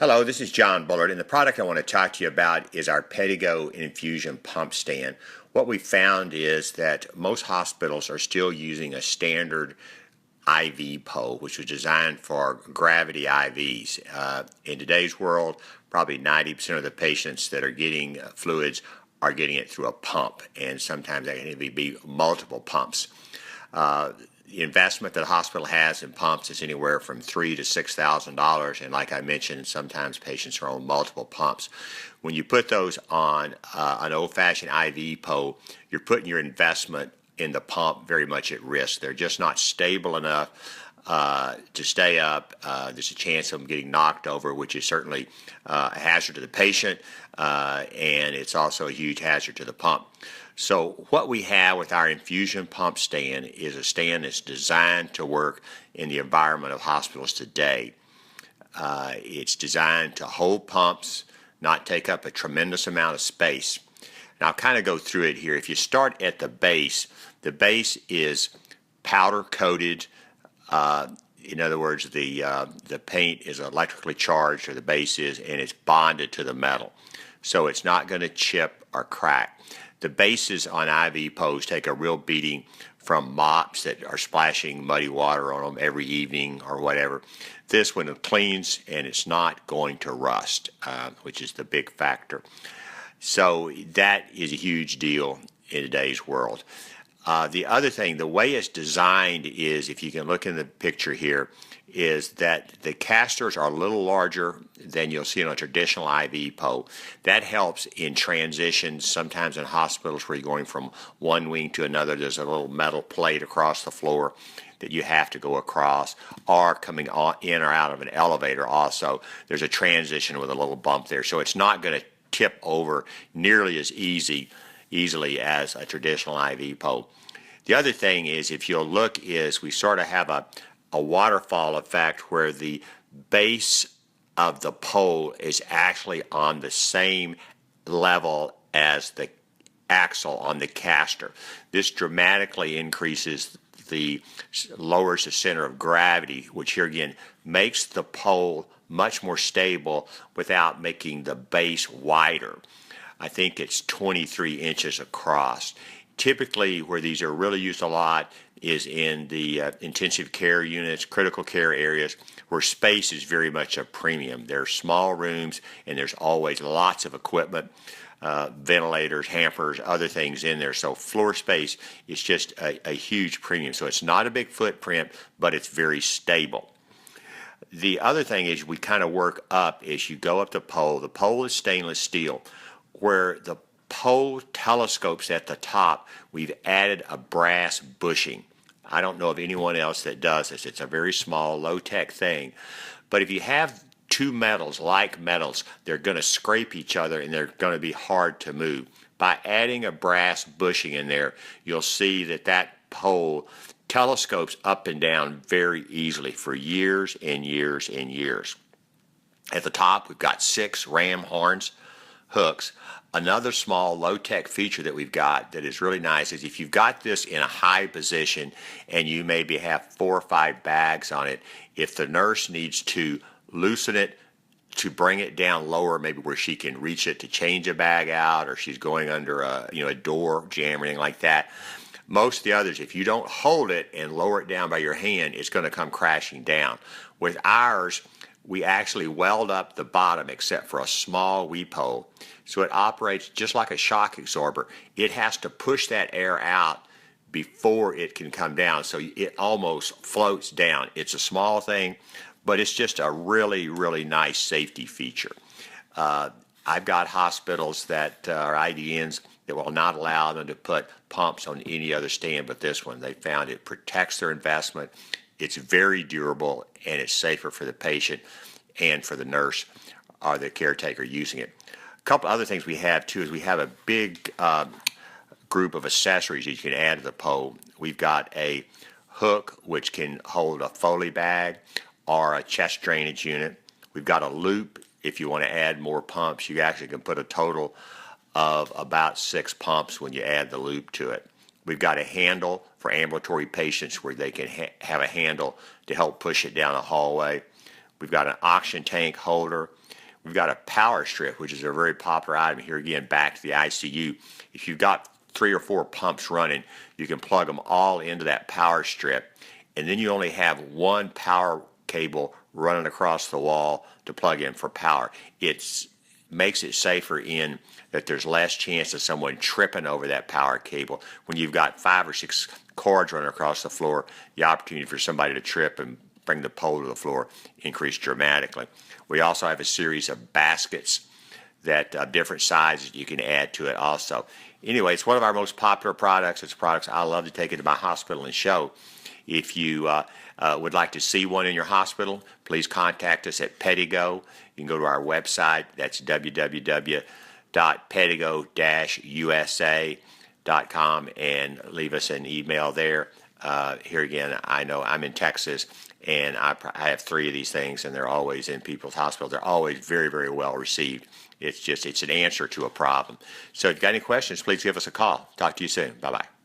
Hello, this is John Bullard, and the product I want to talk to you about is our Pedigo infusion pump stand. What we found is that most hospitals are still using a standard IV pole, which was designed for gravity IVs. In today's world, probably 90% of the patients that are getting fluids are getting it through a pump, and sometimes that can even be multiple pumps. The investment that a hospital has in pumps is anywhere from $3,000 to $6,000, and like I mentioned, sometimes patients are on multiple pumps. When you put those on an old-fashioned IV pole, you're putting your investment in the pump very much at risk. They're just not stable enough to stay up. There's a chance of them getting knocked over, which is certainly a hazard to the patient, and it's also a huge hazard to the pump. So what we have with our infusion pump stand is a stand that's designed to work in the environment of hospitals today. It's designed to hold pumps, not take up a tremendous amount of space. Now I'll kind of go through it here. If you start at the base is powder coated. In other words, the paint is electrically charged, or the base is, and it's bonded to the metal. So it's not going to chip or crack. The bases on IV poles take a real beating from mops that are splashing muddy water on them every evening or whatever. This one cleans and it's not going to rust, which is the big factor. So that is a huge deal in today's world. The other thing, the way it's designed is, if you can look in the picture here, is that the casters are a little larger than you'll see on a traditional IV pole. That helps in transitions. Sometimes in hospitals where you're going from one wing to another, there's a little metal plate across the floor that you have to go across, or coming in or out of an elevator also, there's a transition with a little bump there. So it's not going to tip over nearly as easily as a traditional IV pole. The other thing is, if you'll look, is we sort of have a waterfall effect where the base of the pole is actually on the same level as the axle on the caster. This dramatically lowers the center of gravity, which here again makes the pole much more stable without making the base wider. I think it's 23 inches across. Typically, where these are really used a lot is in the intensive care units, critical care areas, where space is very much a premium. There are small rooms, and there's always lots of equipment, ventilators, hampers, other things in there. So floor space is just a huge premium. So it's not a big footprint, but it's very stable. The other thing is, we kind of work up as you go up the pole. The pole is stainless steel. Where the pole telescopes at the top, we've added a brass bushing. I don't know of anyone else that does this. It's a very small, low-tech thing. But if you have two metals, like metals, they're going to scrape each other and they're going to be hard to move. By adding a brass bushing in there, you'll see that pole telescopes up and down very easily for years and years and years. At the top, we've got 6 ram horns, hooks. Another small low-tech feature that we've got that is really nice is, if you've got this in a high position and you maybe have 4 or 5 bags on it, if the nurse needs to loosen it to bring it down lower, maybe where she can reach it to change a bag out, or she's going under a door jam or anything like that. Most of the others, if you don't hold it and lower it down by your hand, it's going to come crashing down. With ours, we actually weld up the bottom except for a small weep hole. So it operates just like a shock absorber. It has to push that air out before it can come down, so it almost floats down. It's a small thing, but it's just a really, really nice safety feature. I've got hospitals that are IDNs that will not allow them to put pumps on any other stand but this one. They found it protects their investment. It's very durable, and it's safer for the patient and for the nurse or the caretaker using it. A couple other things we have too is we have a big group of accessories that you can add to the pole. We've got a hook which can hold a Foley bag or a chest drainage unit. We've got a loop if you want to add more pumps. You actually can put a total of about 6 pumps when you add the loop to it. We've got a handle for ambulatory patients where they can have a handle to help push it down a hallway. We've got an oxygen tank holder. We've got a power strip, which is a very popular item. Here again, back to the ICU. If you've got 3 or 4 pumps running, you can plug them all into that power strip, and then you only have one power cable running across the wall to plug in for power. It makes it safer in that there's less chance of someone tripping over that power cable. When you've got 5 or 6 cords running across the floor, the opportunity for somebody to trip and bring the pole to the floor increase dramatically. We also have a series of baskets that different sizes you can add to it also. Anyway, it's one of our most popular products. It's products I love to take into my hospital and show. If you would like to see one in your hospital, please contact us at Pedigo. You can go to our website. That's www.pedigo-usa.com and leave us an email there. Here again, I know I'm in Texas, and I have 3 of these things, and they're always in people's hospitals. They're always very, very well received. It's an answer to a problem. So if you've got any questions, please give us a call. Talk to you soon. Bye-bye.